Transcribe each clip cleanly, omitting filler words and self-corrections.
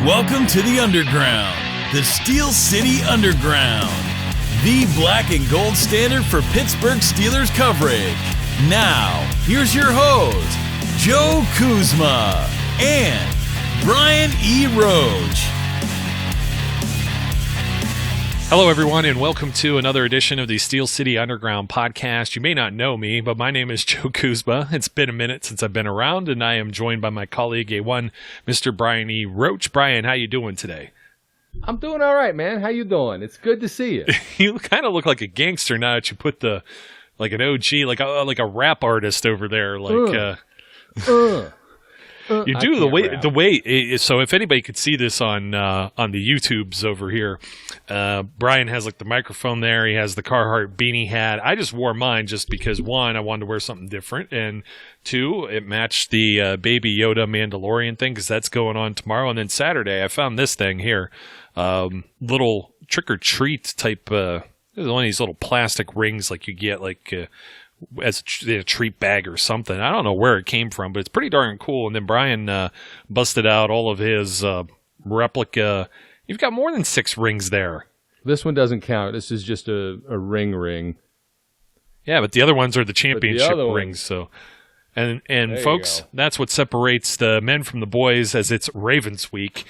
Welcome to the Underground, the Steel City Underground, the black and gold standard for Pittsburgh Steelers coverage. Now, here's your host, Joe Kuzma and Brian E. Roach. Hello, everyone, and welcome to another edition of the Steel City Underground podcast. You may not know me, but my name is Joe Kuzma. It's been a minute since I've been around, and I am joined by my colleague, A1, Mr. Brian E. Roach. Brian, how you doing today? I'm doing all right, man. How you doing? It's good to see you. You kind of look like a gangster now that you put the, like an OG, like a rap artist over there, like. You do the way. So if anybody could see this on the YouTubes over here, Brian has like the microphone there. He has the Carhartt beanie hat. I just wore mine just because one, I wanted to wear something different, and two, it matched the Baby Yoda Mandalorian thing because that's going on tomorrow. And then Saturday, I found this thing here, little trick or treat type. One of these little plastic rings like you get like. As a treat bag or something. I don't know where it came from, but it's pretty darn cool. And then Brian busted out all of his replica. You've got more than 6 rings there. This one doesn't count. This is just a ring. Yeah, but the other ones are the championship rings. So, and folks, that's what separates the men from the boys, as it's Ravens week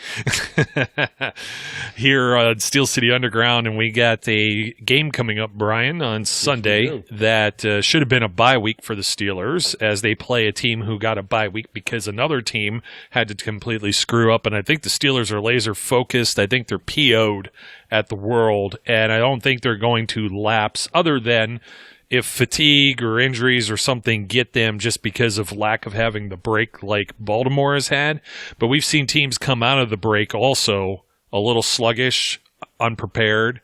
here on Steel City Underground, and we got a game coming up, Brian, on Sunday that should have been a bye week for the Steelers, as they play a team who got a bye week because another team had to completely screw up, and I think the Steelers are laser focused. I think they're PO'd at the world, and I don't think they're going to lapse other than if fatigue or injuries or something get them just because of lack of having the break like Baltimore has had. But we've seen teams come out of the break also a little sluggish, unprepared,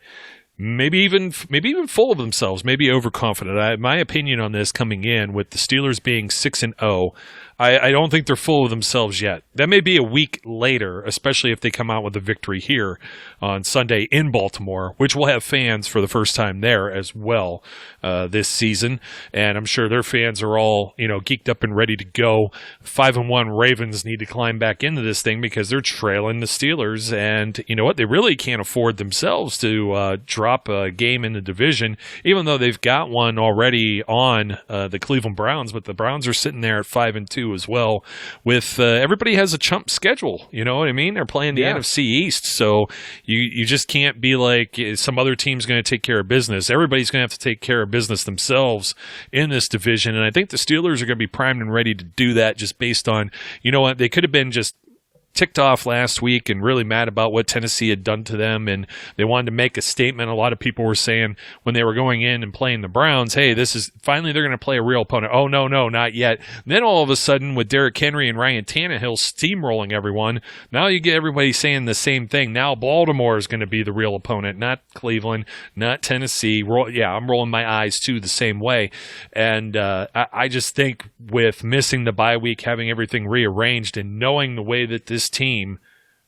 maybe even full of themselves, maybe overconfident. My opinion on this coming in with the Steelers being 6-0, I don't think they're full of themselves yet. That may be a week later, especially if they come out with a victory here on Sunday in Baltimore, which will have fans for the first time there as well this season. And I'm sure their fans are all, geeked up and ready to go. 5-1 Ravens need to climb back into this thing because they're trailing the Steelers. And you know what? They really can't afford themselves to drop a game in the division, even though they've got one already on the Cleveland Browns. But the Browns are sitting there at 5-2 as well, with everybody has a chump schedule, you know what I mean? They're playing the NFC East, so you just can't be like some other team's going to take care of business. Everybody's going to have to take care of business themselves in this division, and I think the Steelers are going to be primed and ready to do that just based on, what, they could have been just ticked off last week and really mad about what Tennessee had done to them, and they wanted to make a statement. A lot of people were saying when they were going in and playing the Browns, hey, this is finally they're going to play a real opponent. Oh, no, not yet. And then all of a sudden with Derrick Henry and Ryan Tannehill steamrolling everyone, now you get everybody saying the same thing. Now Baltimore is going to be the real opponent, not Cleveland, not Tennessee. I'm rolling my eyes too the same way. And I just think with missing the bye week, having everything rearranged, and knowing the way that this team,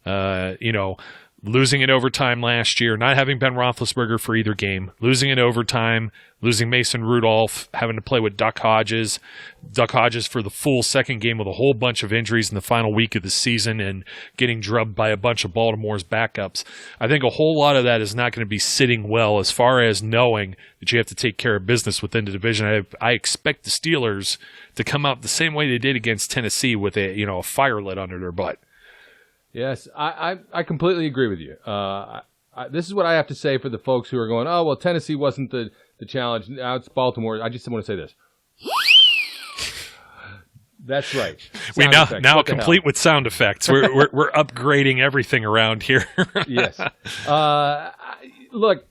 losing in overtime last year, not having Ben Roethlisberger for either game, losing in overtime, losing Mason Rudolph, having to play with Duck Hodges for the full second game with a whole bunch of injuries in the final week of the season, and getting drubbed by a bunch of Baltimore's backups. I think a whole lot of that is not going to be sitting well as far as knowing that you have to take care of business within the division. I expect the Steelers to come out the same way they did against Tennessee with a fire lit under their butt. Yes, I completely agree with you. This is what I have to say for the folks who are going, oh, well, Tennessee wasn't the challenge. Now it's Baltimore. I just want to say this. That's right. We now complete with sound effects. We're upgrading everything around here. Yes. Look,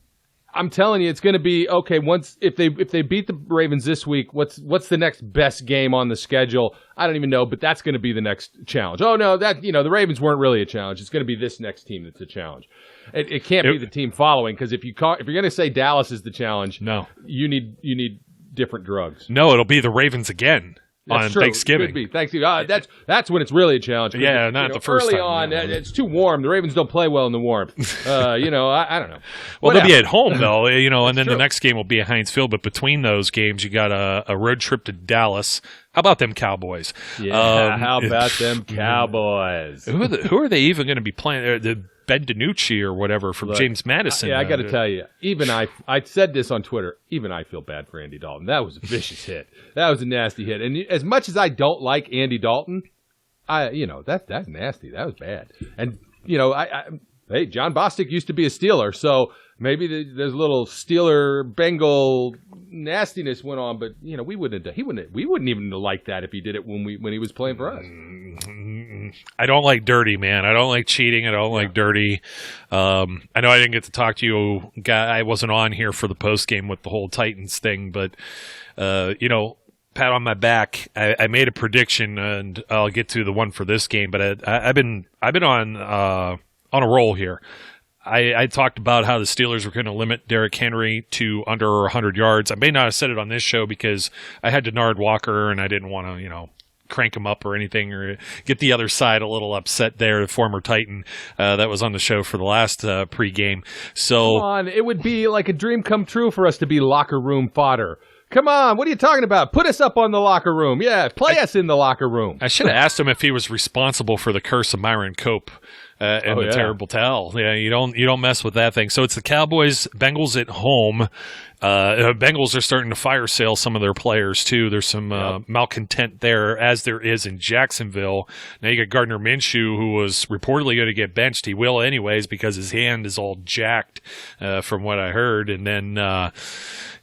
I'm telling you, it's going to be okay. If they beat the Ravens this week, what's the next best game on the schedule? I don't even know, but that's going to be the next challenge. Oh no, the Ravens weren't really a challenge. It's going to be this next team that's a challenge. It can't be the team following, because if you're going to say Dallas is the challenge, no, you need different drugs. No, it'll be the Ravens again. That's on true. Thanksgiving. Could be. Thanksgiving. That's when it's really a challenge. Yeah, not the first early time. Early on, it's too warm. The Ravens don't play well in the warmth. I don't know. Well, they'll be at home, though, and then true. The next game will be at Heinz Field. But between those games, you got a road trip to Dallas, How about them Cowboys? Yeah, how about them Cowboys? Who are they even going to be playing? The Ben DiNucci or whatever from James Madison. I got to tell you, even I said this on Twitter, even I feel bad for Andy Dalton. That was a vicious hit. That was a nasty hit. And as much as I don't like Andy Dalton, that's nasty. That was bad. And, hey, John Bostic used to be a Steeler, so maybe there's a little Steeler-Bengal nastiness went on, but we wouldn't even like that if he did it when he was playing for us. I don't like dirty, man. I don't like cheating. I don't like dirty. I know I didn't get to talk to you. I wasn't on here for the post game with the whole Titans thing, but pat on my back. I made a prediction, and I'll get to the one for this game. But I've been on a roll here. I talked about how the Steelers were going to limit Derrick Henry to under 100 yards. I may not have said it on this show because I had Denard Walker, and I didn't want to, crank him up or anything or get the other side a little upset there, the former Titan that was on the show for the last pregame. So, come on, it would be like a dream come true for us to be locker room fodder. Come on, what are you talking about? Put us up on the locker room. Yeah, play us in the locker room. I should have asked him if he was responsible for the curse of Myron Cope. And the terrible towel. Yeah, you don't mess with that thing. So it's the Cowboys, Bengals at home. Bengals are starting to fire sale some of their players too. There's some malcontent there, as there is in Jacksonville. Now you got Gardner Minshew, who was reportedly going to get benched. He will anyways because his hand is all jacked, from what I heard. And then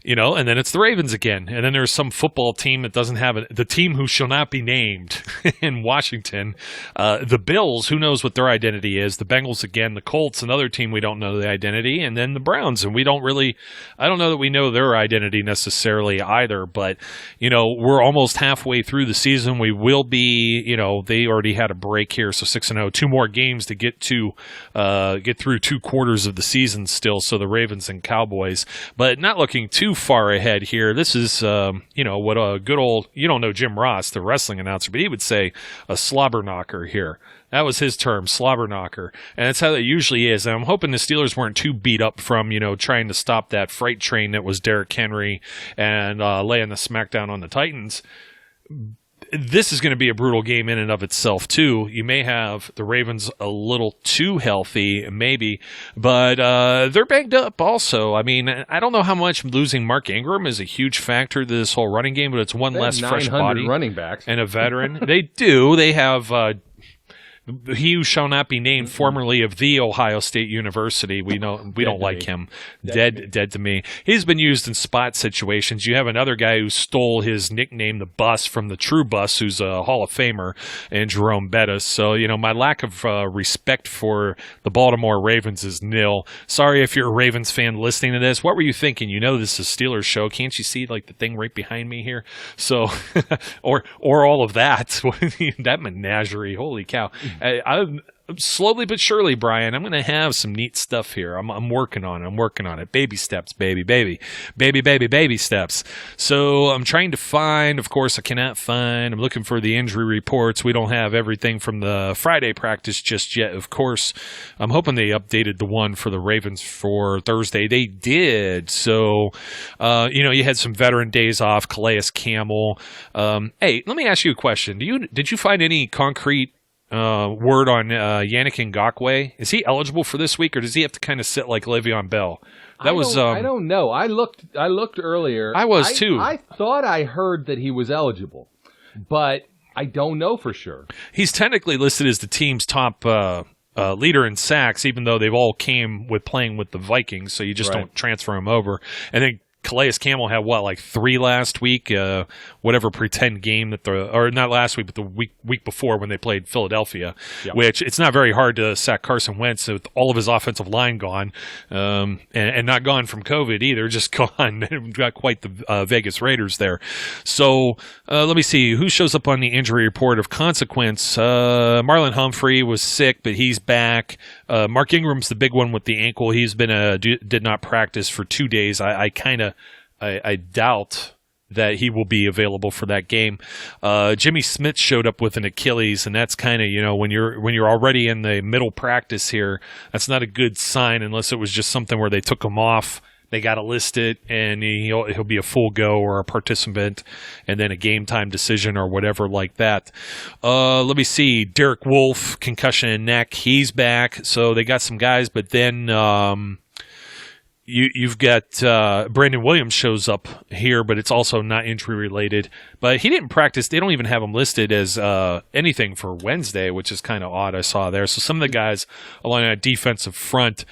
and then it's the Ravens again. And then there's some football team that doesn't have the team who shall not be named in Washington. The Bills, who knows what their identity is. The Bengals again. The Colts, another team we don't know the identity. And then the Browns. And I don't know that we know their identity necessarily either. But, we're almost halfway through the season. We will be, they already had a break here. So 6-0. 2 more games to get through 2 quarters of the season still. So the Ravens and Cowboys. But not looking too far ahead here. This is, what a good old, you don't know Jim Ross, the wrestling announcer, but he would say a slobber knocker here. That was his term, slobber knocker. And that's how it usually is. And I'm hoping the Steelers weren't too beat up from, trying to stop that freight train that was Derrick Henry and laying the smackdown on the Titans. This is going to be a brutal game in and of itself, too. You may have the Ravens a little too healthy, maybe, but they're banged up also. I mean, I don't know how much losing Mark Ingram is a huge factor to this whole running game, but it's one less fresh body running backs and a veteran. They do. They have he who shall not be named, formerly of the Ohio State University. We don't like him. Dead to me. He's been used in spot situations. You have another guy who stole his nickname, the Bus, from the True Bus, who's a Hall of Famer, and Jerome Bettis. So, my lack of respect for the Baltimore Ravens is nil. Sorry if you're a Ravens fan listening to this. What were you thinking? This is a Steelers show. Can't you see the thing right behind me here? So, or all of that. That menagerie. Holy cow. I'm slowly but surely, Brian, I'm going to have some neat stuff here. I'm working on it. Baby steps, baby steps. So I'm trying to find, of course, I cannot find. I'm looking for the injury reports. We don't have everything from the Friday practice just yet, of course. I'm hoping they updated the one for the Ravens for Thursday. They did. So, you had some veteran days off, Calais Campbell. Hey, let me ask you a question. Did you find any concrete word on Yannick Ngakoue? Is he eligible for this week, or does he have to kind of sit like Le'Veon Bell? I don't know. I looked earlier. I was too. I thought I heard that he was eligible, but I don't know for sure. He's technically listed as the team's top leader in sacks, even though they've all came with playing with the Vikings, so you just don't transfer him over. And then Calais Campbell had 3 last week, whatever pretend game or not last week, but the week before when they played Philadelphia, which it's not very hard to sack Carson Wentz with all of his offensive line gone, and not gone from COVID either, just gone. We've got quite the Vegas Raiders there. So let me see who shows up on the injury report of consequence. Marlon Humphrey was sick, but he's back. Mark Ingram's the big one with the ankle. He's been did not practice for 2 days. I doubt that he will be available for that game. Jimmy Smith showed up with an Achilles, and that's kind of, when you're already in the middle practice here, that's not a good sign unless it was just something where they took him off They got to list it, and he'll be a full go or a participant, and then a game time decision or whatever like that. Let me see. Derek Wolfe, concussion in neck, he's back. So they got some guys, but then you've got Brandon Williams shows up here, but it's also not injury related. But he didn't practice. They don't even have him listed as anything for Wednesday, which is kind of odd. I saw there. So some of the guys along that defensive front.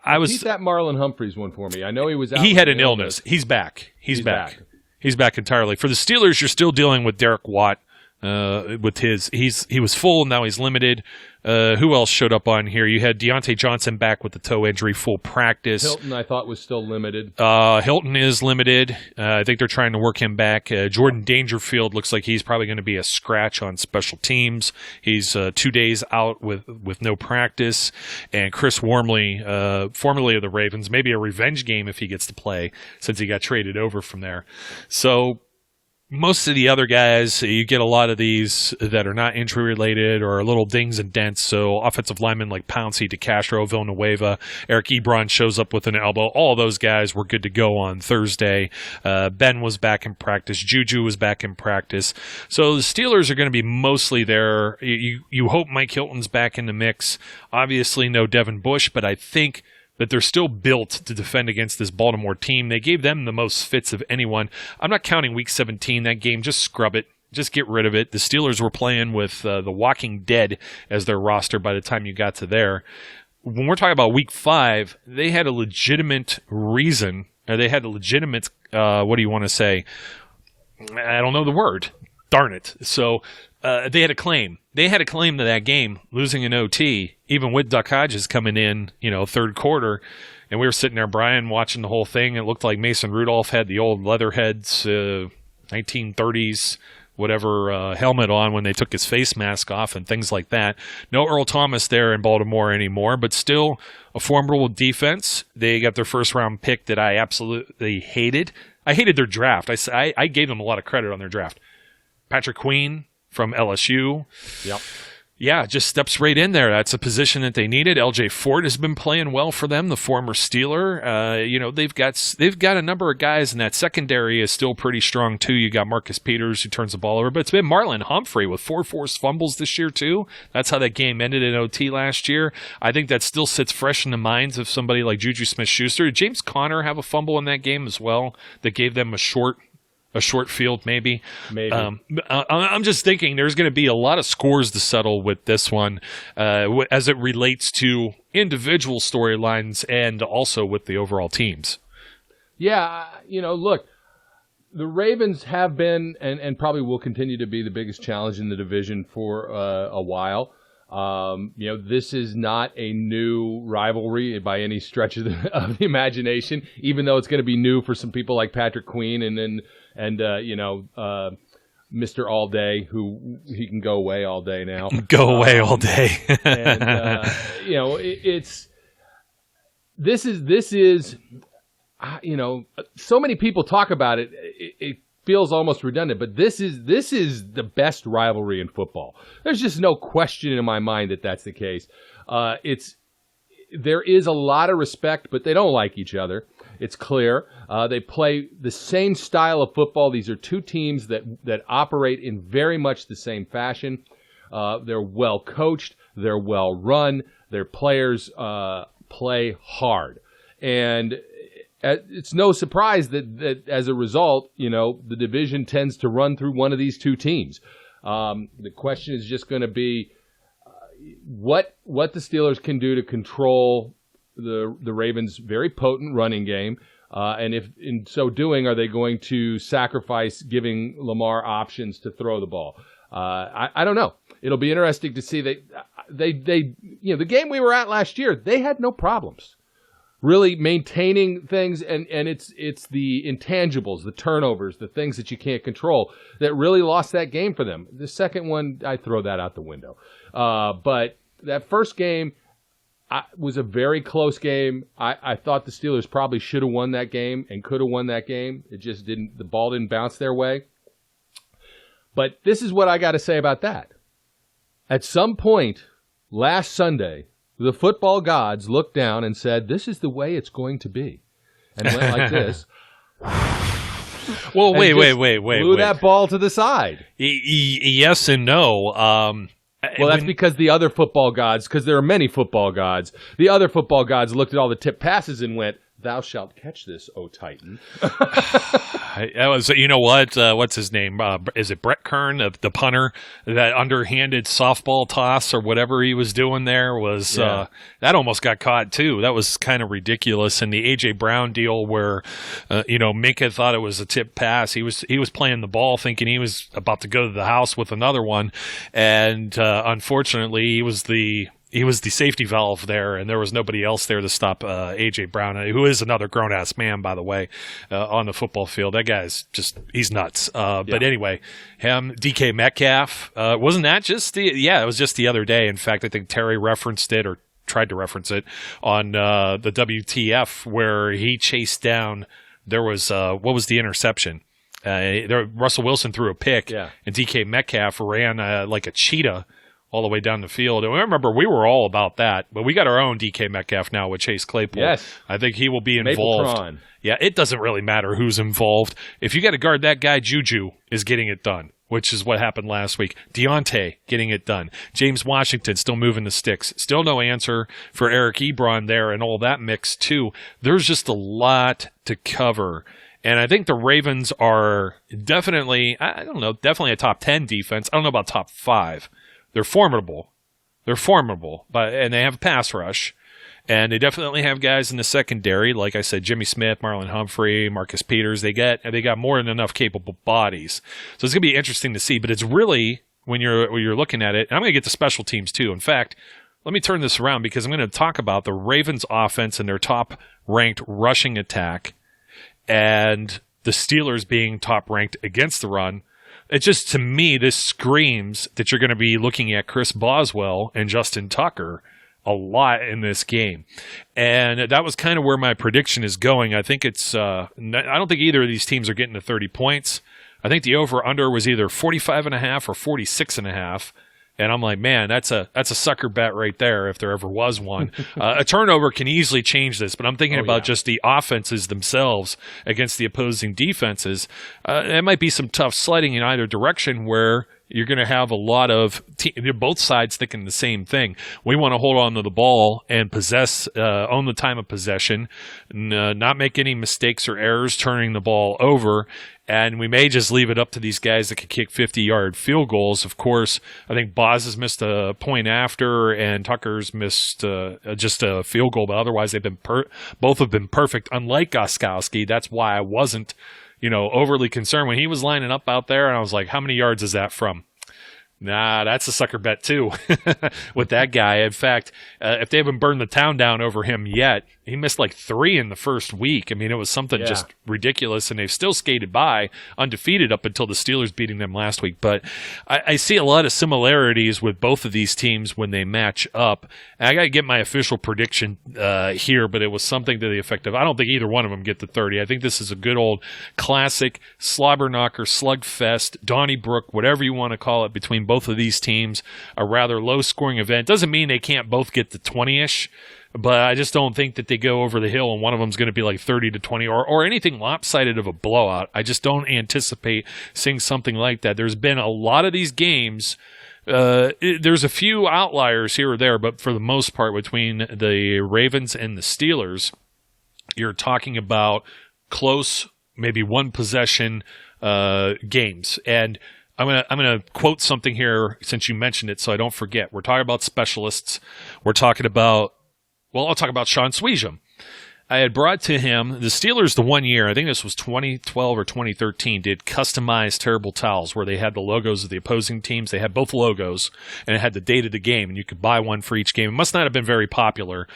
Keep that Marlon Humphreys one for me. I know he was out. He had an illness. He's back. He's back. He's back entirely. For the Steelers, you're still dealing with Derek Watt. With he was full, now he's limited. Who else showed up on here? You had Deontay Johnson back with the toe injury, full practice. Hilton, I thought, was still limited. Hilton is limited. I think they're trying to work him back. Jordan Dangerfield looks like he's probably going to be a scratch on special teams. He's 2 days out with no practice. And Chris Wormley, formerly of the Ravens, maybe a revenge game if he gets to play since he got traded over from there. So most of the other guys, you get a lot of these that are not injury-related or little dings and dents. So offensive linemen like Pouncey, DeCastro, Villanueva, Eric Ebron shows up with an elbow. All of those guys were good to go on Thursday. Ben was back in practice. Juju was back in practice. So the Steelers are going to be mostly there. You hope Mike Hilton's back in the mix. Obviously no Devin Bush, but I think that they're still built to defend against this Baltimore team. They gave them the most fits of anyone. I'm not counting Week 17, that game. Just scrub it. Just get rid of it. The Steelers were playing with the Walking Dead as their roster by the time you got to there. When we're talking about Week 5, they had a legitimate reason. They had a legitimate, what do you want to say? I don't know the word. Darn it. So they had a claim. They had a claim to that game, losing an OT, even with Duck Hodges coming in, third quarter. And we were sitting there, Brian, watching the whole thing. It looked like Mason Rudolph had the old Leatherheads 1930s, whatever, helmet on when they took his face mask off and things like that. No Earl Thomas there in Baltimore anymore, but still a formidable defense. They got their first-round pick that I absolutely hated. I hated their draft. I gave them a lot of credit on their draft. Patrick Queen from LSU. Yep. Yeah, just steps right in there. That's a position that they needed. LJ Ford has been playing well for them, the former Steeler. They've got a number of guys, and that secondary is still pretty strong too. You got Marcus Peters who turns the ball over, but it's been Marlon Humphrey with 4 forced fumbles this year too. That's how that game ended in OT last year. I think that still sits fresh in the minds of somebody like Juju Smith-Schuster. Did James Conner have a fumble in that game as well that gave them a short field, maybe. I'm just thinking there's going to be a lot of scores to settle with this one as it relates to individual storylines and also with the overall teams. Yeah, look, the Ravens have been and probably will continue to be the biggest challenge in the division for a while. This is not a new rivalry by any stretch of the imagination, even though it's going to be new for some people like Patrick Queen and Mr. All Day, who he can go away all day now. Go away all day. And this is so many people talk about it. It feels almost redundant, but this is the best rivalry in football. There's just no question in my mind that that's the case. There is a lot of respect, but they don't like each other. It's clear. They play the same style of football. These are two teams that operate in very much the same fashion. They're well coached. They're well run. Their players play hard. And it's no surprise that as a result, the division tends to run through one of these two teams. The question is just going to be what the Steelers can do to control the Ravens' very potent running game, and if in so doing, are they going to sacrifice giving Lamar options to throw the ball? I don't know. It'll be interesting to see. The game we were at last year, they had no problems really maintaining things, and it's the intangibles, the turnovers, the things that you can't control that really lost that game for them. The second one, I throw that out the window. But that first game was a very close game. I thought the Steelers probably should have won that game and could have won that game. It just didn't. The ball didn't bounce their way. But this is what I got to say about that. At some point last Sunday, the football gods looked down and said, this is the way it's going to be. and went like this. Well, wait. Blew that ball to the side. Yes and no. Well, that's because the other football gods, because there are many football gods, the other football gods looked at all the tip passes and went, "Thou shalt catch this, O Titan." That was, you know what? What's his name? Is it Brett Kern, the punter? That underhanded softball toss or whatever he was doing there was that almost got caught too. That was kind of ridiculous. And the A.J. Brown deal, where Minka thought it was a tip pass. He was playing the ball, thinking he was about to go to the house with another one, and unfortunately, he was the safety valve there, and there was nobody else there to stop A.J. Brown, who is another grown-ass man, by the way, on the football field. That guy's he's nuts. But anyway, DK Metcalf, wasn't that just it was just the other day. In fact, I think Terry referenced it, or tried to reference it, on the WTF, where he chased down, there was, what was the interception? Russell Wilson threw a pick, and DK Metcalf ran like a cheetah all the way down the field. And I remember we were all about that, but we got our own DK Metcalf now with Chase Claypool. Yes. I think he will be involved. Yeah, it doesn't really matter who's involved. If you got to guard that guy, Juju is getting it done, which is what happened last week. Deontay getting it done. James Washington still moving the sticks. Still no answer for Eric Ebron there and all that mix too. There's just a lot to cover. And I think the Ravens are definitely a top 10 defense. I don't know about top 5. They're formidable. And they have a pass rush. And they definitely have guys in the secondary, like I said, Jimmy Smith, Marlon Humphrey, Marcus Peters. They got more than enough capable bodies. So it's going to be interesting to see. But it's really, when you're looking at it, and I'm going to get to special teams too. In fact, let me turn this around, because I'm going to talk about the Ravens offense and their top-ranked rushing attack, and the Steelers being top-ranked against the run. It just, to me, this screams that you're going to be looking at Chris Boswell and Justin Tucker a lot in this game. And that was kind of where my prediction is going. I think it's I don't think either of these teams are getting to 30 points. I think the over-under was either 45.5 or 46.5. And I'm like, man, that's a sucker bet right there, if there ever was one. A turnover can easily change this, but I'm thinking about just the offenses themselves against the opposing defenses. It might be some tough sledding in either direction, where you're going to have a lot of both sides thinking the same thing. We want to hold on to the ball and possess, own the time of possession, not make any mistakes or errors turning the ball over. And we may just leave it up to these guys that can kick 50-yard field goals. Of course, I think Boz has missed a point after, and Tucker's missed just a field goal. But otherwise, they've been both have been perfect. Unlike Gostkowski, that's why I wasn't, overly concerned when he was lining up out there. And I was like, how many yards is that from? Nah, that's a sucker bet too with that guy. In fact, if they haven't burned the town down over him yet, he missed like 3 in the first week. I mean, it was something just ridiculous, and they've still skated by undefeated up until the Steelers beating them last week. But I see a lot of similarities with both of these teams when they match up. And I got to get my official prediction here, but it was something to the effect of, I don't think either one of them get to 30. I think this is a good old classic slobber knocker, slugfest, Donnybrook, whatever you want to call it, between both of these teams. A rather low-scoring event. Doesn't mean they can't both get to 20-ish, but I just don't think that they go over the hill and one of them is going to be like 30-20 or anything lopsided of a blowout. I just don't anticipate seeing something like that. There's been a lot of these games. There's a few outliers here or there, but for the most part, between the Ravens and the Steelers, you're talking about close, maybe one possession games. And I'm gonna quote something here since you mentioned it, so I don't forget. We're talking about specialists. We're talking about, I'll talk about Sean Sweesham. I had brought to him the Steelers the one year, I think this was 2012 or 2013, did customized terrible towels where they had the logos of the opposing teams. They had both logos, and it had the date of the game, and you could buy one for each game. It must not have been very popular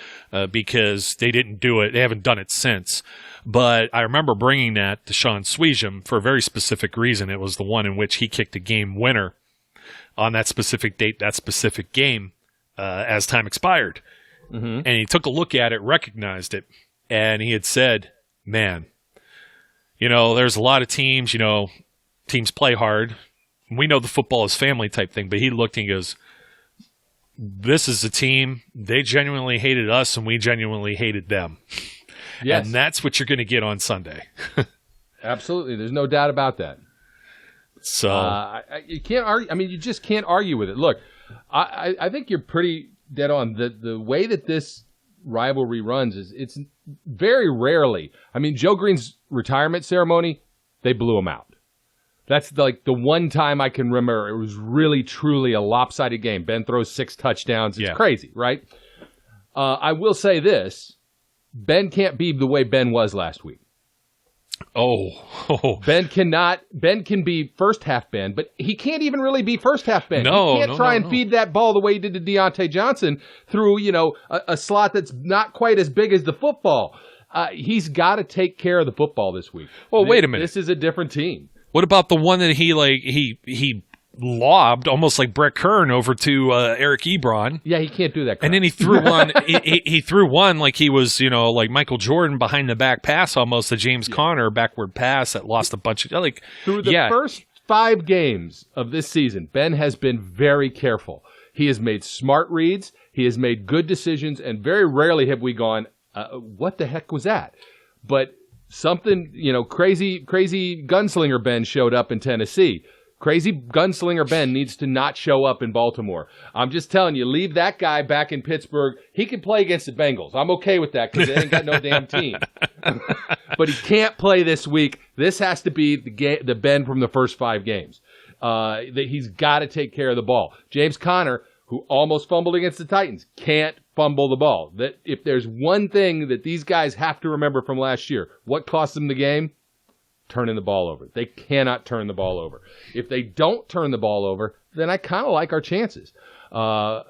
because they didn't do it. They haven't done it since. But I remember bringing that to Sean Sweesham for a very specific reason. It was the one in which he kicked a game winner on that specific date, that specific game, as time expired. Mm-hmm. And he took a look at it, recognized it, and he had said, man, there's a lot of teams, teams play hard. We know the football is family type thing, but he looked and he goes, this is a team, they genuinely hated us and we genuinely hated them. Yes. And that's what you're going to get on Sunday. Absolutely. There's no doubt about that. So you can't argue. I mean, you just can't argue with it. Look, I think you're pretty dead on. The way that this rivalry runs is it's very rarely. I mean, Joe Green's retirement ceremony, they blew him out. That's like the one time I can remember it was really, truly a lopsided game. Ben throws 6 touchdowns. It's crazy, right? I will say this. Ben can't be the way Ben was last week. Ben can be first half Ben, but he can't even really be first half Ben. He can't try and feed that ball the way he did to Deontay Johnson through, a slot that's not quite as big as the football. He's got to take care of the football this week. Well, wait a minute. This is a different team. What about the one that he lobbed almost like Brett Kern over to Eric Ebron? Yeah, he can't do that crap. And then he threw one. he threw one like he was, like Michael Jordan behind the back pass, almost the James Conner backward pass that lost a bunch of through the first 5 games of this season. Ben has been very careful. He has made smart reads. He has made good decisions, and very rarely have we gone, "What the heck was that?" But something, crazy gunslinger Ben showed up in Tennessee. Crazy gunslinger Ben needs to not show up in Baltimore. I'm just telling you, leave that guy back in Pittsburgh. He can play against the Bengals. I'm okay with that because they ain't got no damn team. But he can't play this week. This has to be the Ben from the first 5 games. That he's got to take care of the ball. James Conner, who almost fumbled against the Titans, can't fumble the ball. That if there's one thing that these guys have to remember from last year, what cost them the game? Turning the ball over. They cannot turn the ball over. If they don't turn the ball over, then I kind of like our chances. I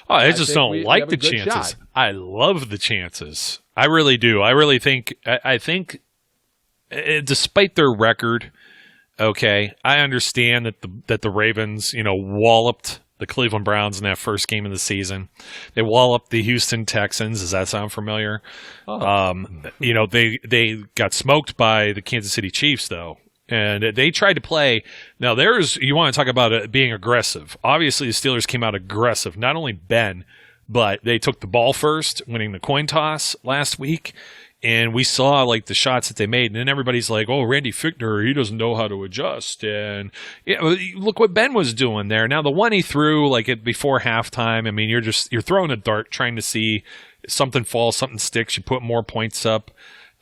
just don't like the chances. Shot. I love the chances. I really do. I really think. I think, despite their record, okay, I understand that the Ravens, walloped the Cleveland Browns in that first game of the season. They walloped the Houston Texans. Does that sound familiar? They got smoked by the Kansas City Chiefs, though. And they tried to play. Now, you want to talk about it being aggressive. Obviously, the Steelers came out aggressive. Not only Ben, but they took the ball first, winning the coin toss last week. And we saw the shots that they made, and then everybody's like, "Oh, Randy Fichtner, he doesn't know how to adjust." And look what Ben was doing there. Now the one he threw before halftime, I mean, you're throwing a dart, trying to see something fall, something sticks. You put more points up.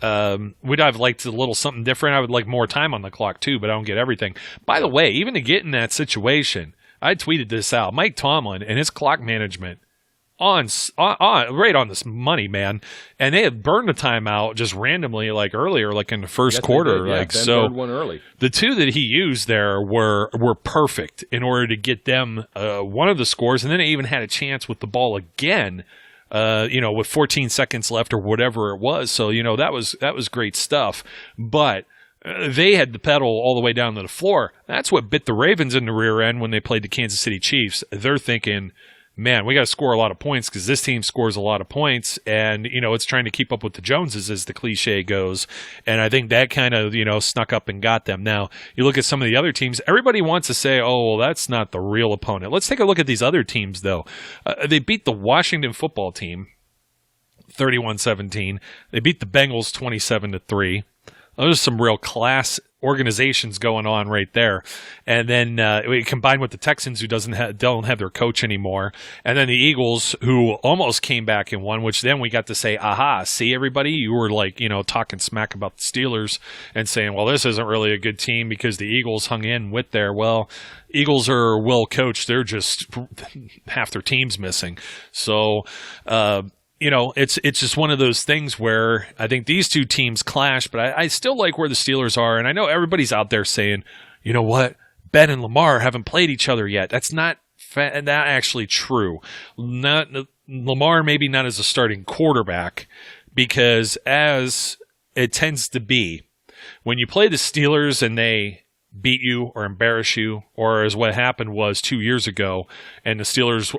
Would I've liked a little something different? I would like more time on the clock too, but I don't get everything. By the way, even to get in that situation, I tweeted this out. Mike Tomlin and his clock management. On right on this money, man. And they had burned a timeout just randomly earlier, in the first quarter. Ben burned one early. The 2 that he used there were perfect in order to get them one of the scores, and then they even had a chance with the ball again, with 14 seconds left or whatever it was. So that was great stuff. But they had the pedal all the way down to the floor. That's what bit the Ravens in the rear end when they played the Kansas City Chiefs. They're thinking, man, we got to score a lot of points because this team scores a lot of points, and it's trying to keep up with the Joneses, as the cliche goes. And I think that kind of snuck up and got them. Now you look at some of the other teams. Everybody wants to say, "Oh, well, that's not the real opponent." Let's take a look at these other teams, though. They beat the Washington football team 31-17. They beat the Bengals 27-3. Those are some real class organizations going on right there. And then we combined with the Texans, who don't have their coach anymore, and then the Eagles, who almost came back and won, which then we got to say, aha, see everybody, you were talking smack about the Steelers and saying, well, this isn't really a good team because the Eagles hung in with there. Well, Eagles are well coached. They're just half their team's missing. So it's just one of those things where I think these 2 teams clash, but I still like where the Steelers are. And I know everybody's out there saying, you know what, Ben and Lamar haven't played each other yet. That's not actually true. Lamar maybe not as a starting quarterback, because as it tends to be, when you play the Steelers and they beat you or embarrass you, or as what happened was 2 years ago, and the Steelers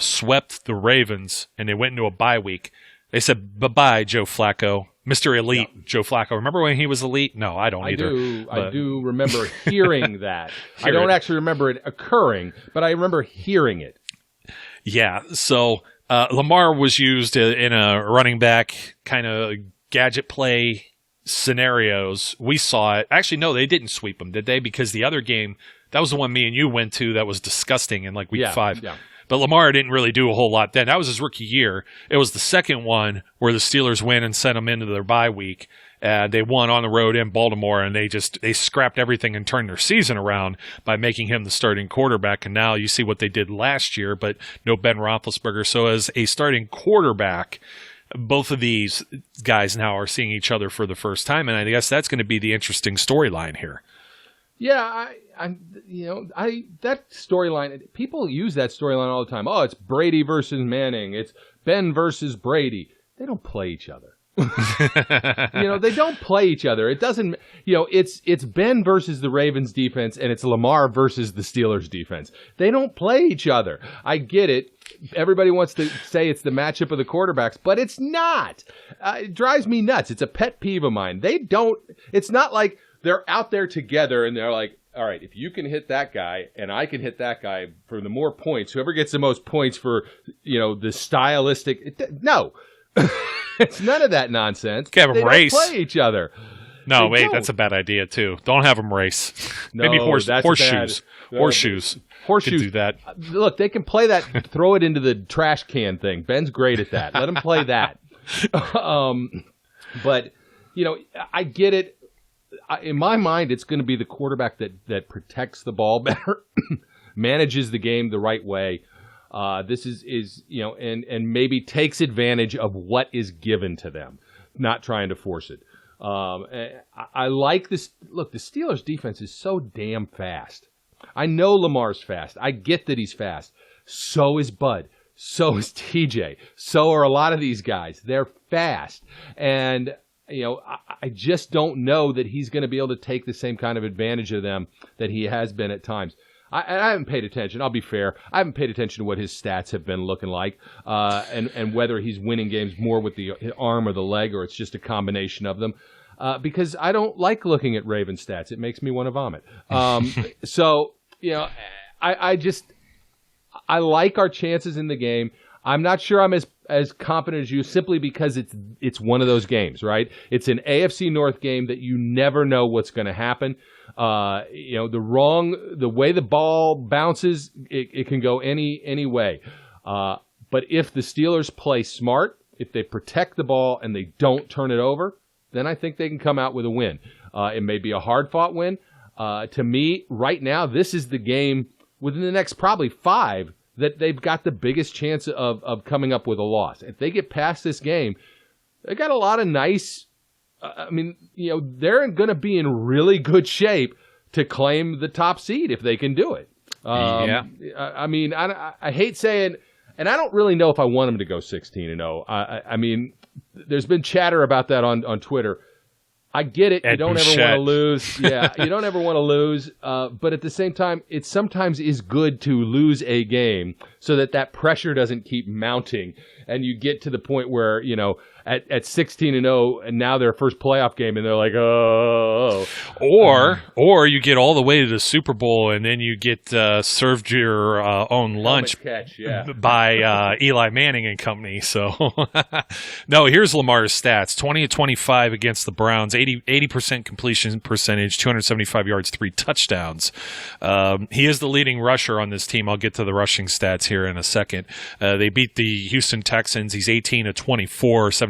swept the Ravens and they went into a bye week. They said, bye-bye, Joe Flacco. Mr. Elite, yeah. Joe Flacco. Remember when he was elite? No, I don't either. I do remember hearing that. I don't actually remember it occurring, but I remember hearing it. Yeah, so Lamar was used in a running back kind of gadget play scenarios. We saw it. Actually, no, they didn't sweep them, did they? Because the other game, that was the one me and you went to that was disgusting in like week 5. Yeah. But Lamar didn't really do a whole lot then. That was his rookie year. It was the second one where the Steelers win and sent them into their bye week. They won on the road in Baltimore, and they scrapped everything and turned their season around by making him the starting quarterback. And now you see what they did last year, but no Ben Roethlisberger. So as a starting quarterback, both of these guys now are seeing each other for the first time, and I guess that's going to be the interesting storyline here. Yeah, that storyline, people use that storyline all the time. Oh, it's Brady versus Manning. It's Ben versus Brady. They don't play each other. They don't play each other. It doesn't, it's Ben versus the Ravens defense and it's Lamar versus the Steelers defense. They don't play each other. I get it. Everybody wants to say it's the matchup of the quarterbacks, but it's not. It drives me nuts. It's a pet peeve of mine. It's not like they're out there together and they're like, all right, if you can hit that guy and I can hit that guy for the more points, whoever gets the most points for, the stylistic. No. It's none of that nonsense. Have them race. Don't play each other. No, wait, that's a bad idea too. Don't have them race. No, maybe horseshoes. Horseshoes. Horseshoes. Can do that. Look, they can play that. Throw it into the trash can thing. Ben's great at that. Let him play that. But I get it. In my mind, it's going to be the quarterback that protects the ball better, manages the game the right way. This is and maybe takes advantage of what is given to them, not trying to force it. I like this. Look, the Steelers defense is so damn fast. I know Lamar's fast. I get that he's fast. So is Bud. So is TJ. So are a lot of these guys. They're fast. And, I just don't know that he's going to be able to take the same kind of advantage of them that he has been at times. I haven't paid attention. I'll be fair. I haven't paid attention to what his stats have been looking like, and whether he's winning games more with the arm or the leg, or it's just a combination of them. Because I don't like looking at Raven stats. It makes me want to vomit. So I like our chances in the game. I'm not sure I'm as confident as you, simply because it's one of those games, right? It's an AFC North game that you never know what's going to happen. The way the ball bounces, it can go any way. But if the Steelers play smart, if they protect the ball and they don't turn it over, then I think they can come out with a win. It may be a hard-fought win. To me, right now, this is the game within the next probably 5 that they've got the biggest chance of coming up with a loss. If they get past this game, they got a lot of nice. They're going to be in really good shape to claim the top seed if they can do it. I hate saying, and I don't really know if I want them to go 16-0. There's been chatter about that on Twitter. I get it. You don't ever want to lose. Yeah, you don't ever want to lose. But at the same time, it sometimes is good to lose a game so that pressure doesn't keep mounting, and you get to the point where at 16-0, and now their first playoff game, and they're like, oh. Or you get all the way to the Super Bowl, and then you get served your own lunch by Eli Manning and company. So, no, here's Lamar's stats: 20-25 against the Browns, 80% completion percentage, 275 yards, 3 touchdowns. He is the leading rusher on this team. I'll get to the rushing stats here in a second. They beat the Houston Texans. He's 18-24,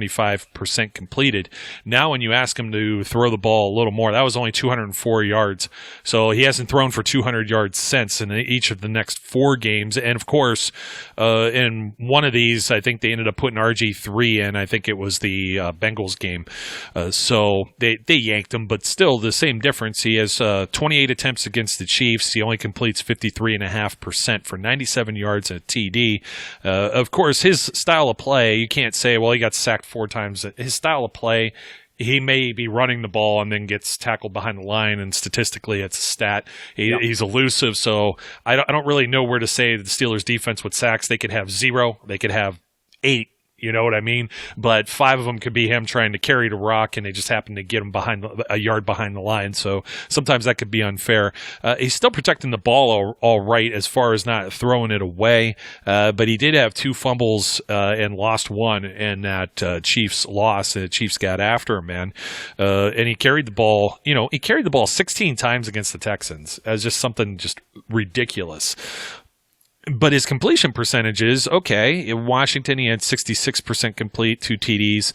75% completed. Now when you ask him to throw the ball a little more, that was only 204 yards. So he hasn't thrown for 200 yards since in each of the next 4 games. And of course, in one of these, I think they ended up putting RG3 in. I think it was the Bengals game. So they yanked him, but still the same difference. He has 28 attempts against the Chiefs. He only completes 53.5% for 97 yards at TD. Of course, his style of play, you can't say, well, he got sacked 4 times. His style of play, he may be running the ball and then gets tackled behind the line, and statistically it's a stat. He's elusive, so I don't really know where to say the Steelers defense with sacks. They could have 0, they could have 8. You know what I mean? But 5 of them could be him trying to carry the rock, and they just happen to get him a yard behind the line. So sometimes that could be unfair. He's still protecting the ball all right as far as not throwing it away. But he did have 2 fumbles and lost 1 in that Chiefs loss. And the Chiefs got after him, man. And he carried the ball. He carried the ball 16 times against the Texans. As just something just ridiculous. But his completion percentages, okay. In Washington, he had 66% complete, 2 TDs,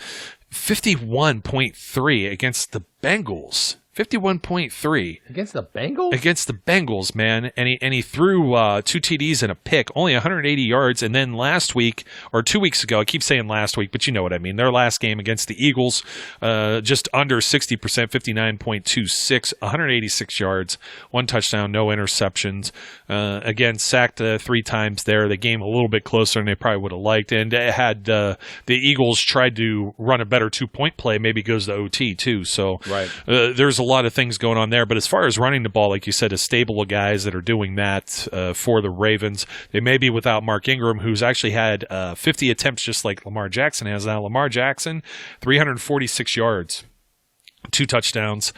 51.3 against the Bengals. 51.3 against the Bengals. Against the Bengals, man, and he threw 2 TDs and a pick, only 180 yards. And then last week or 2 weeks ago, I keep saying last week, but you know what I mean. Their last game against the Eagles, just under 60%, 59.26, 186 yards, 1 touchdown, no interceptions. Again, sacked 3 times there. The game a little bit closer than they probably would have liked. And had the Eagles tried to run a better 2-point play, maybe goes to OT too. So right. There's a lot of things going on there. But as far as running the ball, like you said, a stable of guys that are doing that for the Ravens. They may be without Mark Ingram, who's actually had 50 attempts just like Lamar Jackson has. Now, Lamar Jackson, 346 yards, 2 touchdowns.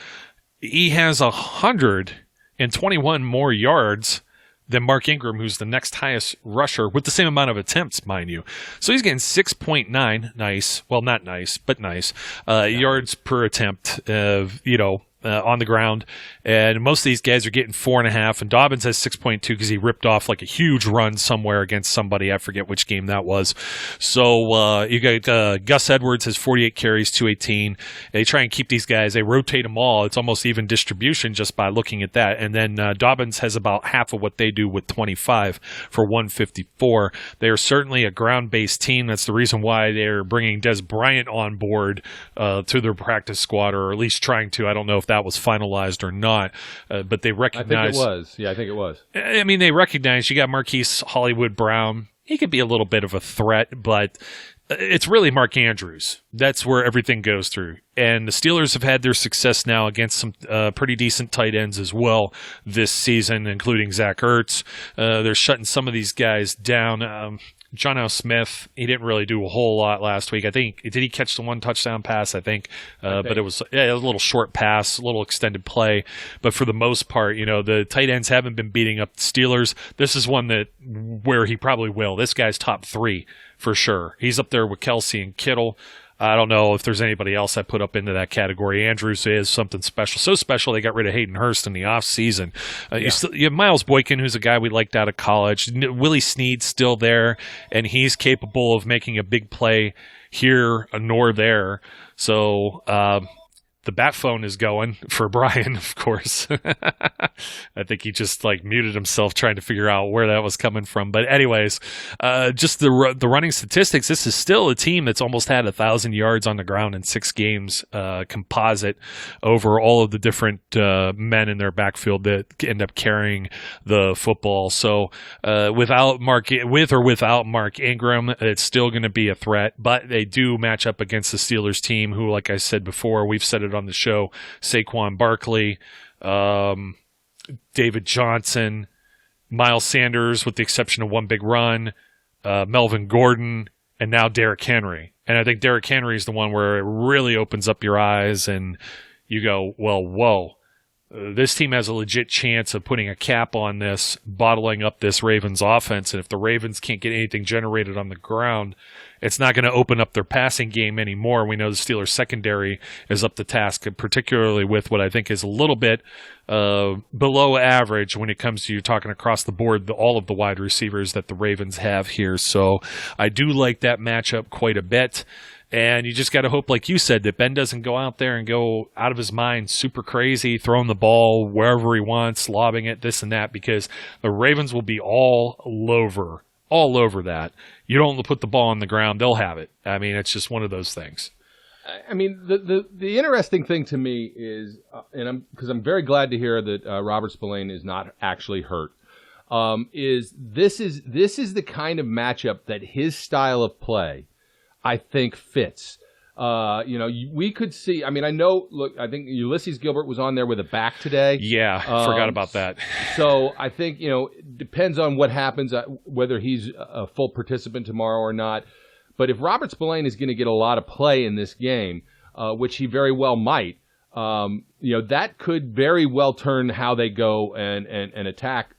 He has 121 more yards than Mark Ingram, who's the next highest rusher with the same amount of attempts, mind you. So he's getting 6.9 nice. Well, not nice, but nice. Yards per attempt, on the ground. And most of these guys are getting 4.5. And Dobbins has 6.2 because he ripped off like a huge run somewhere against somebody. I forget which game that was. So you got Gus Edwards has 48 carries, 218. They try and keep these guys. They rotate them all. It's almost even distribution just by looking at that. And then Dobbins has about half of what they do with 25 for 154. They are certainly a ground-based team. That's the reason why they're bringing Des Bryant on board to their practice squad, or at least trying to. I don't know if that was finalized or not, but they recognize. I think it was. Yeah, I think it was. I mean, they recognize you got Marquise Hollywood Brown. He could be a little bit of a threat, but it's really Mark Andrews. That's where everything goes through. And the Steelers have had their success now against some pretty decent tight ends as well this season, including Zach Ertz. They're shutting some of these guys down. John L. Smith, he didn't really do a whole lot last week. I think, did he catch the 1 touchdown pass? I think. But it was a little short pass, a little extended play. But for the most part, the tight ends haven't been beating up the Steelers. This is one where he probably will. This guy's top 3 for sure. He's up there with Kelsey and Kittle. I don't know if there's anybody else I put up into that category. Andrews is something special. So special they got rid of Hayden Hurst in the offseason. You have Miles Boykin, who's a guy we liked out of college. Willie Snead's still there, and he's capable of making a big play here nor there. So the bat phone is going for Brian, of course. I think he just muted himself trying to figure out where that was coming from. But anyways, just the running statistics, this is still a team that's almost had 1,000 yards on the ground in 6 games composite over all of the different men in their backfield that end up carrying the football. So with or without Mark Ingram, it's still going to be a threat. But they do match up against the Steelers team who, like I said before, we've said it on the show, Saquon Barkley, David Johnson, Miles Sanders, with the exception of one big run, Melvin Gordon, and now Derrick Henry. And I think Derrick Henry is the one where it really opens up your eyes and you go, well, whoa. This team has a legit chance of putting a cap on this, bottling up this Ravens offense. And if the Ravens can't get anything generated on the ground, it's not going to open up their passing game anymore. We know the Steelers secondary is up to task, particularly with what I think is a little bit below average when it comes to you talking across the board, all of the wide receivers that the Ravens have here. So I do like that matchup quite a bit. And you just got to hope, like you said, that Ben doesn't go out there and go out of his mind super crazy, throwing the ball wherever he wants, lobbing it, this and that, because the Ravens will be all over that. You don't put the ball on the ground, they'll have it. I mean, it's just one of those things. I mean, the interesting thing to me is, because I'm very glad to hear that Robert Spillane is not actually hurt, is this is the kind of matchup that his style of play, I think, fits. We could see. I mean, I know. Look, I think Ulysses Gilbert was on there with a back today. Yeah, forgot about that. So I think it depends on what happens, whether he's a full participant tomorrow or not. But if Robert Spillane is going to get a lot of play in this game, which he very well might, that could very well turn how they go and attack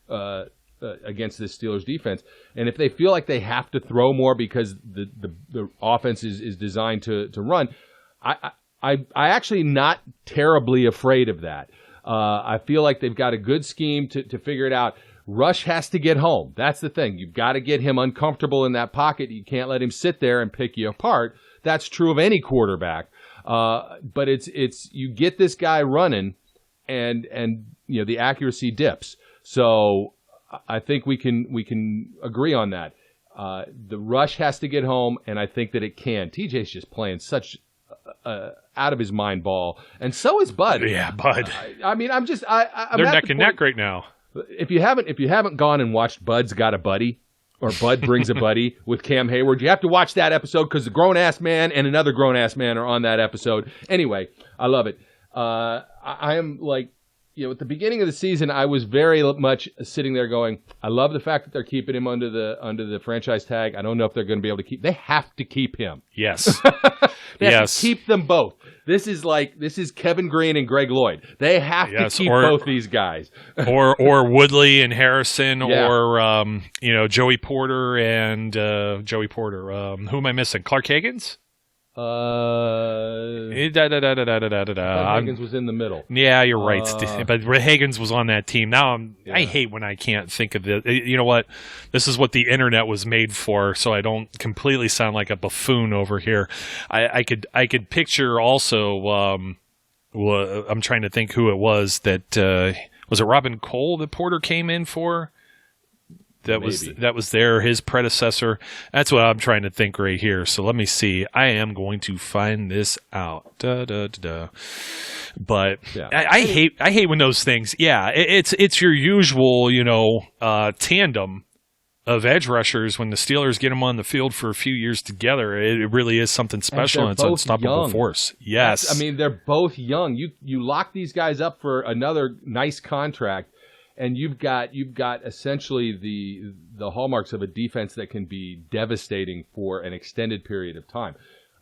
against this Steelers defense. And if they feel like they have to throw more because the offense is designed to run, I actually not terribly afraid of that. I feel like they've got a good scheme to figure it out. Rush has to get home. That's the thing. You've got to get him uncomfortable in that pocket. You can't let him sit there and pick you apart. That's true of any quarterback. But it's you get this guy running, and the accuracy dips. So I think we can agree on that. The rush has to get home, and I think that it can. TJ's just playing such out of his mind ball, and so is Bud. Yeah, Bud. I'm they're neck and neck right now. If you haven't gone and watched Bud's Got a Buddy, or Bud Brings a Buddy with Cam Hayward, you have to watch that episode because the grown-ass man and another grown-ass man are on that episode. Anyway, I love it. I am like, at the beginning of the season, I was very much sitting there going, I love the fact that they're keeping him under the franchise tag. I don't know if they're going to be able to they have to keep him. Yes. They have to keep them both. This is Kevin Green and Greg Lloyd. They have to keep both these guys. or Woodley and Harrison, or Joey Porter and who am I missing? Clark Higgins? Higgins was in the middle. Yeah, you're right. But Higgins was on that team. Now I hate when I can't think of it. You know what? This is what the internet was made for, so I don't completely sound like a buffoon over here. I could picture also. I'm trying to think who it was that was it Robin Cole that Porter came in for. That was his predecessor. That's what I'm trying to think right here. So let me see. I am going to find this out. But I hate when those things. Yeah, it's your usual tandem of edge rushers when the Steelers get them on the field for a few years together. It really is something special, and it's unstoppable force. Yes, they're both young. You lock these guys up for another nice contract. And you've got essentially the hallmarks of a defense that can be devastating for an extended period of time.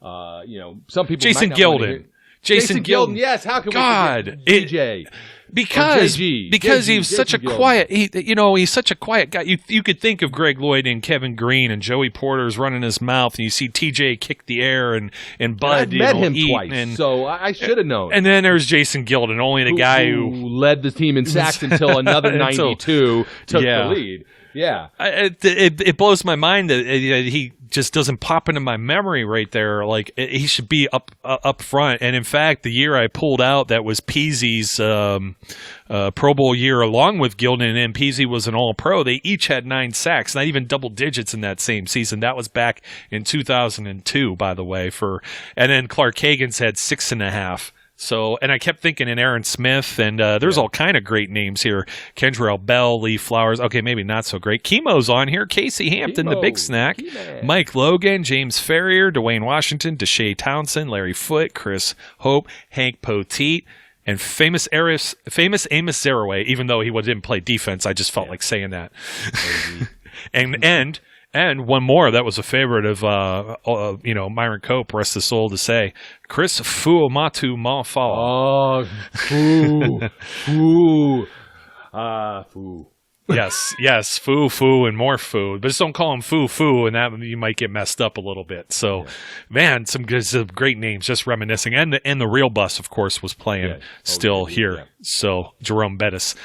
Some people. Jason Gilden. Jason Gilden. Yes. How can we forget DJ? Because he's such a quiet. He's such a quiet guy. You could think of Greg Lloyd and Kevin Green and Joey Porter's running his mouth, and you see TJ kick the air and Bud. I've met him twice, so I should have known. And then there's Jason Gilden, only the guy who led the team in sacks until another 92 took the lead. Yeah, it blows my mind that he just doesn't pop into my memory right there. Like he should be up front. And in fact, the year I pulled out, that was Peasy's Pro Bowl year, along with Gilden, and Peasy was an All-Pro. They each had 9 sacks, not even double digits in that same season. That was back in 2002, by the way. And then Clark Higgins had 6.5. So, and I kept thinking in Aaron Smith, and there's all kind of great names here. Kendrell Bell, Lee Flowers. Okay, maybe not so great. Chemo's on here. Casey Hampton, the big snack. Mike Logan, James Ferrier, Dwayne Washington, Deshae Townsend, Larry Foote, Chris Hope, Hank Poteet, and famous Amos Zaraway. Even though he didn't play defense, I just felt like saying that. And one more that was a favorite of Myron Cope, rest his soul to say, Chris Fuamatu Mafala. Oh, Foo. Yes, foo, and more foo. But just don't call him foo, and that you might get messed up a little bit. So, man, some great names, just reminiscing. And the real bus, of course, was playing here. Yeah. So, Jerome Bettis.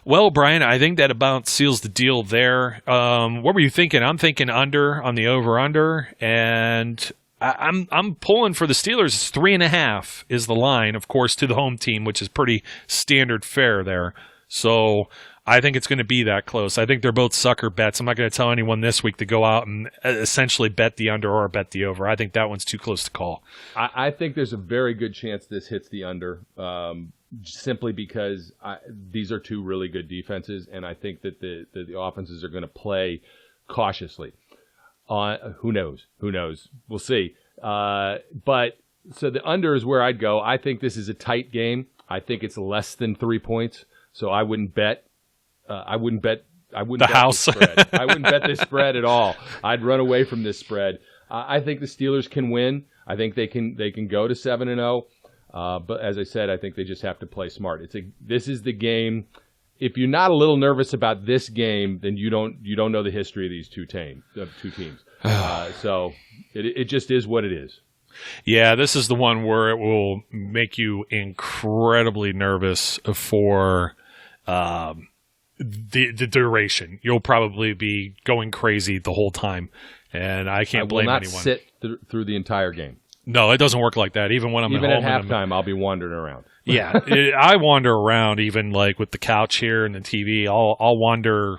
Well, Brian, I think that about seals the deal there. What were you thinking? I'm thinking under on the over-under, and I'm pulling for the Steelers. 3.5 is the line, of course, to the home team, which is pretty standard fare there. So I think it's going to be that close. I think they're both sucker bets. I'm not going to tell anyone this week to go out and essentially bet the under or bet the over. I think that one's too close to call. I think there's a very good chance this hits the under, simply because these are two really good defenses, and I think that the offenses are going to play cautiously. Who knows? We'll see. But so the under is where I'd go. I think this is a tight game. I think it's less than 3 points, so I wouldn't bet I wouldn't bet this spread. I wouldn't bet this spread at all. I'd run away from this spread. I think the Steelers can win. I think they can go to 7-0. But as I said, I think they just have to play smart. This is the game. If you're not a little nervous about this game, then you don't know the history of these two teams. So it just is what it is. Yeah, this is the one where it will make you incredibly nervous for the duration. You'll probably be going crazy the whole time, and I can't blame anyone. I will not sit through the entire game. No, it doesn't work like that. Even when I'm even at home at halftime, I'll be wandering around. Yeah, I wander around even like with the couch here and the TV. I'll wander.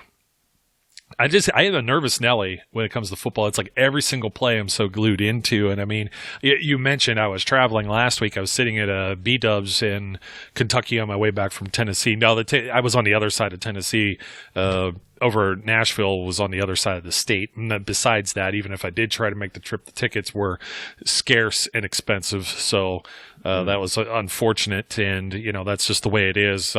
I have a nervous Nelly when it comes to football. It's like every single play I'm so glued into. And I mean, you mentioned I was traveling last week. I was sitting at a B-Dubs in Kentucky on my way back from Tennessee. No, I was on the other side of Tennessee. Over Nashville was on the other side of the state. And besides that, even if I did try to make the trip, the tickets were scarce and expensive. So that was unfortunate. And, that's just the way it is.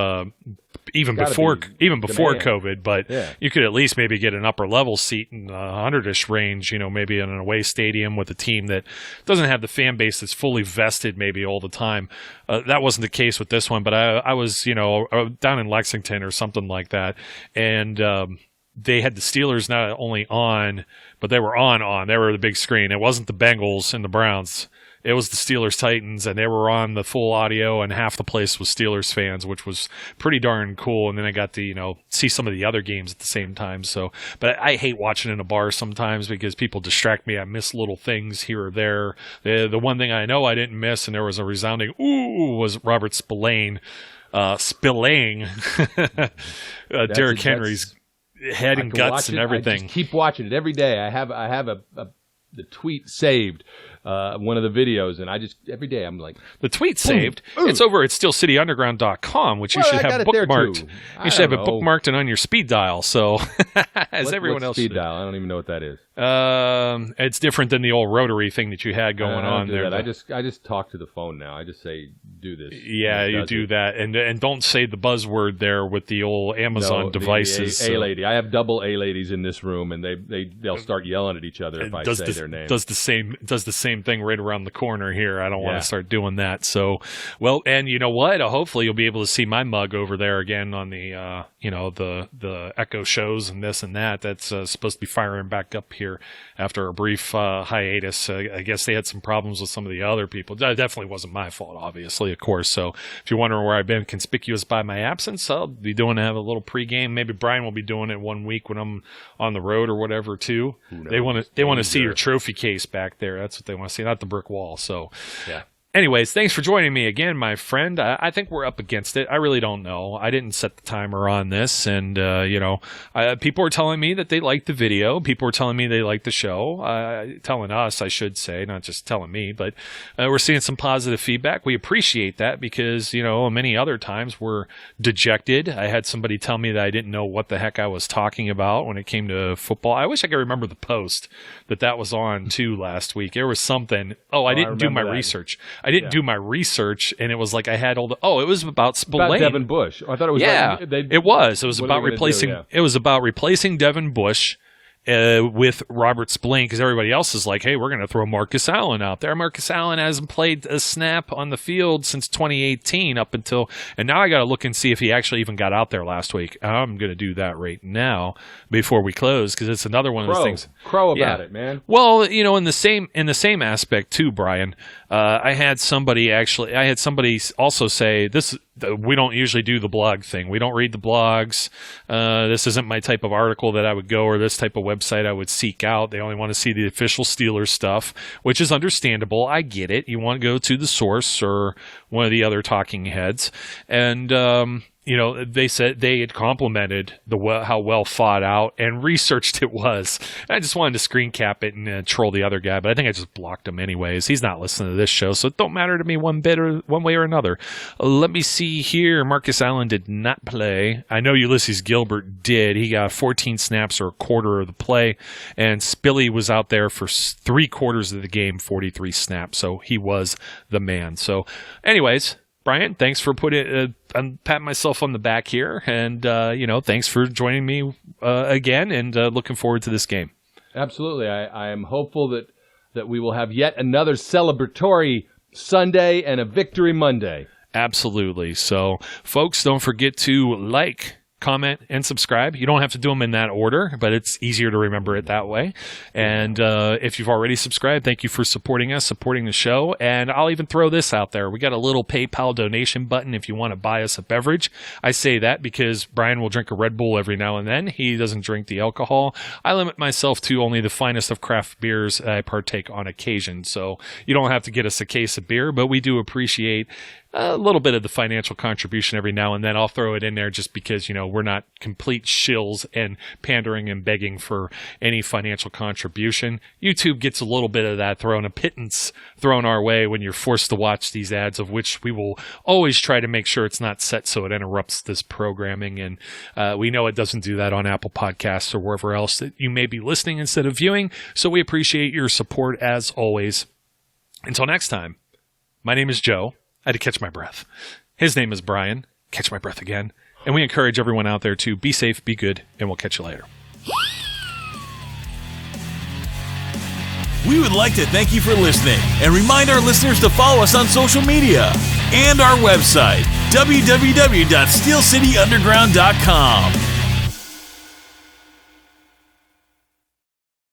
Even before COVID, but you could at least maybe get an upper level seat in the 100-ish range, maybe in an away stadium with a team that doesn't have the fan base that's fully vested maybe all the time. That wasn't the case with this one, but I was, down in Lexington or something like that, and they had the Steelers not only on, but they were on. They were the big screen. It wasn't the Bengals and the Browns. It was the Steelers Titans, and they were on the full audio, and half the place was Steelers fans, which was pretty darn cool. And then I got to, see some of the other games at the same time. So, but I hate watching in a bar sometimes because people distract me. I miss little things here or there. The one thing I know I didn't miss, and there was a resounding ooh, was Robert Spillane spilling Derrick Henry's head and guts and everything. I just keep watching it every day. I have the tweet saved. One of the videos, and every day I'm like, the tweet saved. It's over at steelcityunderground.com, which you should have bookmarked. You should have it bookmarked and on your speed dial. So as everyone else speed dial, I don't even know what that is. It's different than the old rotary thing that you had going on there. I just talk to the phone now. I just say, do this. Yeah, you do that, and don't say the buzzword there with the old Amazon devices. A lady. I have double A ladies in this room, and they'll start yelling at each other if I say their name. Does the same thing right around the corner here. I don't want to start doing that. So, well, and you know what? Hopefully you'll be able to see my mug over there again on the, the Echo shows and this and that. That's supposed to be firing back up here after a brief hiatus. I guess they had some problems with some of the other people. That definitely wasn't my fault, obviously, of course. So if you're wondering where I've been conspicuous by my absence, I'll be have a little pregame. Maybe Brian will be doing it one week when I'm on the road or whatever too. They want to see your trophy case back there. That's what they want to see, not the brick wall. So, yeah. Anyways, thanks for joining me again, my friend. I think we're up against it. I really don't know. I didn't set the timer on this, and people are telling me that they like the video. People are telling me they like the show. Telling us, I should say, not just telling me, but we're seeing some positive feedback. We appreciate that because many other times we're dejected. I had somebody tell me that I didn't know what the heck I was talking about when it came to football. I wish I could remember the post that was on too last week. There was something. I didn't do my research. I didn't do my research, and it was like I had all the. It was about Spillane. About Devin Bush. I thought it was. Yeah, it was. It was about replacing. It was about replacing Devin Bush with Robert Spillane because everybody else is like, hey, we're going to throw Marcus Allen out there. Marcus Allen hasn't played a snap on the field since 2018 and now I got to look and see if he actually even got out there last week. I'm going to do that right now before we close because it's another one of those things. Crow about it, man. Well, in the same aspect too, Brian. I had somebody also say this. We don't usually do the blog thing. We don't read the blogs. This isn't my type of article that I would go or this type of website I would seek out. They only want to see the official Steelers stuff, which is understandable. I get it. You want to go to the source or one of the other talking heads. And, they said they had complimented how well thought out and researched it was. I just wanted to screen cap it and troll the other guy, but I think I just blocked him anyways. He's not listening to this show, so it don't matter to me one way or another. Let me see here. Marcus Allen did not play. I know Ulysses Gilbert did. He got 14 snaps or a quarter of the play, and Spilly was out there for 3/4 of the game, 43 snaps, so he was the man. So anyways, Brian, thanks for I'm patting myself on the back here, and thanks for joining me again, and looking forward to this game. Absolutely, I am hopeful that we will have yet another celebratory Sunday and a victory Monday. Absolutely. So, folks, don't forget to like, comment, and subscribe. You don't have to do them in that order, but it's easier to remember it that way. And if you've already subscribed, thank you for supporting us, supporting the show. And I'll even throw this out there. We got a little PayPal donation button if you want to buy us a beverage. I say that because Brian will drink a Red Bull every now and then. He doesn't drink the alcohol. I limit myself to only the finest of craft beers I partake on occasion. So you don't have to get us a case of beer, but we do appreciate a little bit of the financial contribution every now and then. I'll throw it in there just because, we're not complete shills and pandering and begging for any financial contribution. YouTube gets a little bit of that a pittance thrown our way when you're forced to watch these ads, of which we will always try to make sure it's not set so it interrupts this programming. And we know it doesn't do that on Apple Podcasts or wherever else that you may be listening instead of viewing. So we appreciate your support as always. Until next time, my name is Joe. I had to catch my breath. His name is Brian. Catch my breath again. And we encourage everyone out there to be safe, be good, and we'll catch you later. We would like to thank you for listening and remind our listeners to follow us on social media and our website, www.steelcityunderground.com.